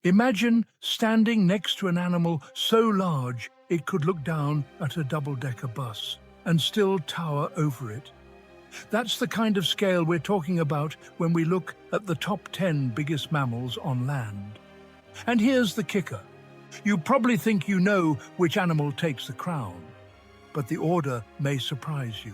Imagine standing next to an animal so large it could look down at a double-decker bus and still tower over it. That's the kind of scale we're talking about when we look at the top 10 biggest mammals on land. And here's the kicker. You probably think you know which animal takes the crown, but the order may surprise you.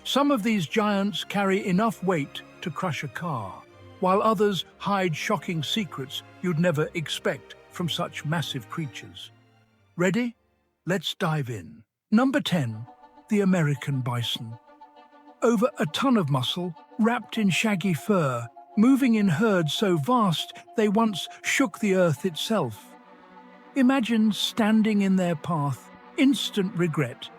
Some of these giants carry enough weight to crush a car, while others hide shocking secrets you'd never expect from such massive creatures. Ready? Let's dive in. Number 10, the American bison. Over a ton of muscle, wrapped in shaggy fur, moving in herds so vast they once shook the earth itself. Imagine standing in their path, instant regret.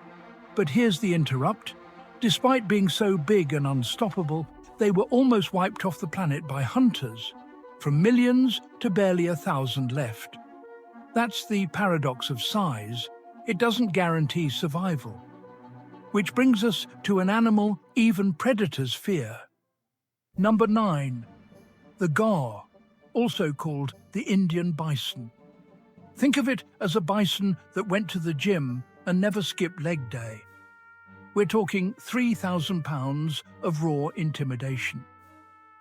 But here's the interrupt. Despite being so big and unstoppable, they were almost wiped off the planet by hunters, from millions to barely 1,000 left. That's the paradox of size. It doesn't guarantee survival. Which brings us to an animal even predators fear. Number 9, the Gaur, also called the Indian bison. Think of it as a bison that went to the gym and never skipped leg day. We're talking 3,000 pounds of raw intimidation.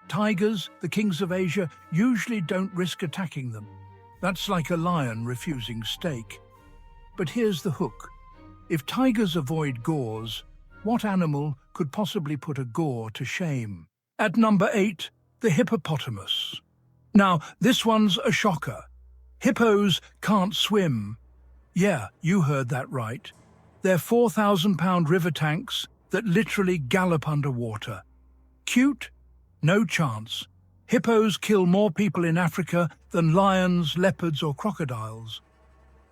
Tigers, the kings of Asia, usually don't risk attacking them. That's like a lion refusing steak. But here's the hook. If tigers avoid Gaurs, what animal could possibly put a Gaur to shame? At number 8, the hippopotamus. Now, this one's a shocker. Hippos can't swim. Yeah, you heard that right. They're 4,000-pound river tanks that literally gallop underwater. Cute? No chance. Hippos kill more people in Africa than lions, leopards, or crocodiles.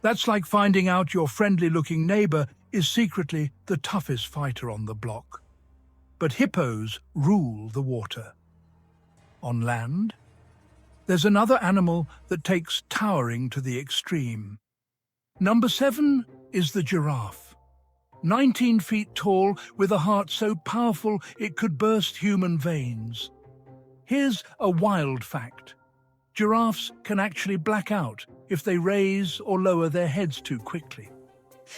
That's like finding out your friendly-looking neighbor is secretly the toughest fighter on the block. But hippos rule the water. On land, there's another animal that takes towering to the extreme. Number 7 is the giraffe. 19 feet tall, with a heart so powerful it could burst human veins. Here's a wild fact. Giraffes can actually black out if they raise or lower their heads too quickly.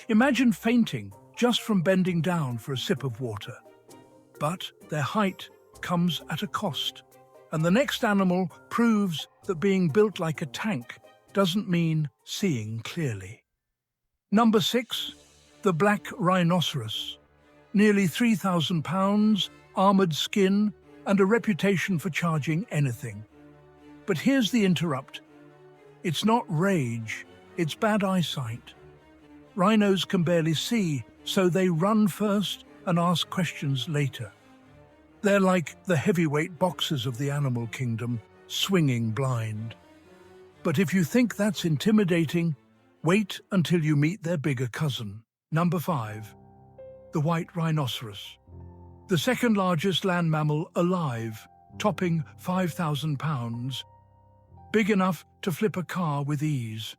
Imagine fainting just from bending down for a sip of water. But their height comes at a cost. And the next animal proves that being built like a tank doesn't mean seeing clearly. Number 6, the Black Rhinoceros. Nearly 3,000 pounds, armored skin, and a reputation for charging anything. But here's the interrupt. It's not rage, it's bad eyesight. Rhinos can barely see, so they run first and ask questions later. They're like the heavyweight boxers of the animal kingdom, swinging blind. But if you think that's intimidating, wait until you meet their bigger cousin. Number 5, the White Rhinoceros. The second largest land mammal alive, topping 5,000 pounds. Big enough to flip a car with ease.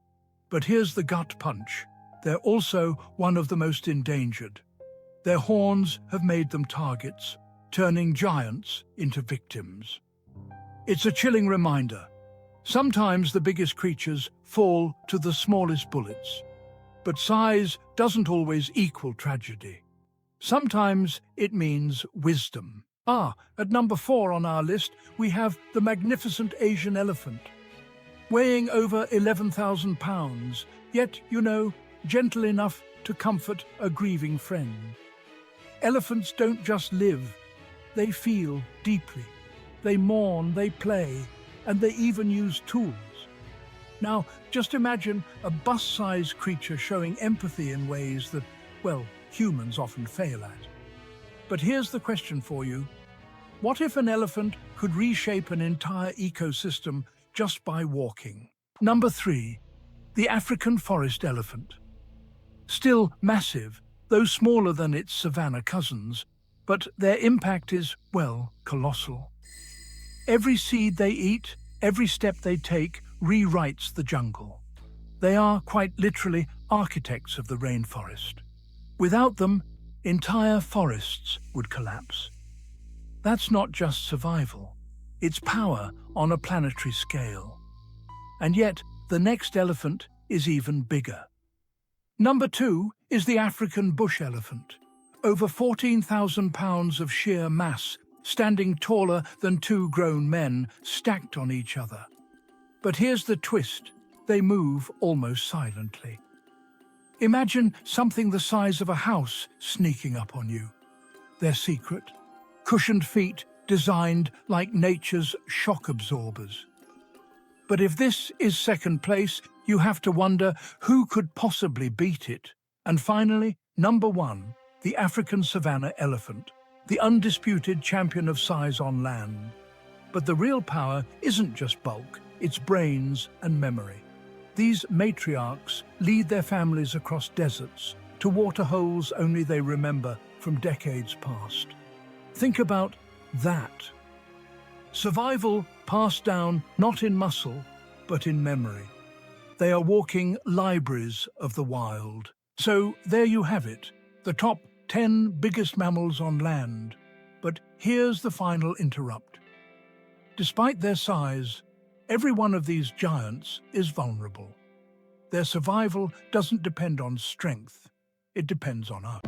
But here's the gut punch. They're also one of the most endangered. Their horns have made them targets, turning giants into victims. It's a chilling reminder. Sometimes the biggest creatures fall to the smallest bullets. But size doesn't always equal tragedy. Sometimes it means wisdom. At number 4 on our list, we have the magnificent Asian elephant. Weighing over 11,000 pounds, yet, gentle enough to comfort a grieving friend. Elephants don't just live, they feel deeply. They mourn, they play, and they even use tools. Now, just imagine a bus-sized creature showing empathy in ways that, humans often fail at. But here's the question for you. What if an elephant could reshape an entire ecosystem just by walking? Number 3, the African forest elephant. Still massive, though smaller than its savanna cousins, but their impact is, colossal. Every seed they eat, every step they take, rewrites the jungle. They are, quite literally, architects of the rainforest. Without them, entire forests would collapse. That's not just survival, it's power on a planetary scale. And yet, the next elephant is even bigger. Number 2 is the African bush elephant. Over 14,000 pounds of sheer mass, standing taller than 2 grown men stacked on each other. But here's the twist: they move almost silently. Imagine something the size of a house sneaking up on you. Their secret: cushioned feet designed like nature's shock absorbers. But if this is second place, you have to wonder who could possibly beat it. And finally, number 1, the African Savanna elephant, the undisputed champion of size on land. But the real power isn't just bulk, it's brains and memory. These matriarchs lead their families across deserts to waterholes only they remember from decades past. Think about that. Survival passed down not in muscle, but in memory. They are walking libraries of the wild. So there you have it, the top 10 biggest mammals on land. But here's the final interrupt. Despite their size, every one of these giants is vulnerable. Their survival doesn't depend on strength, it depends on us.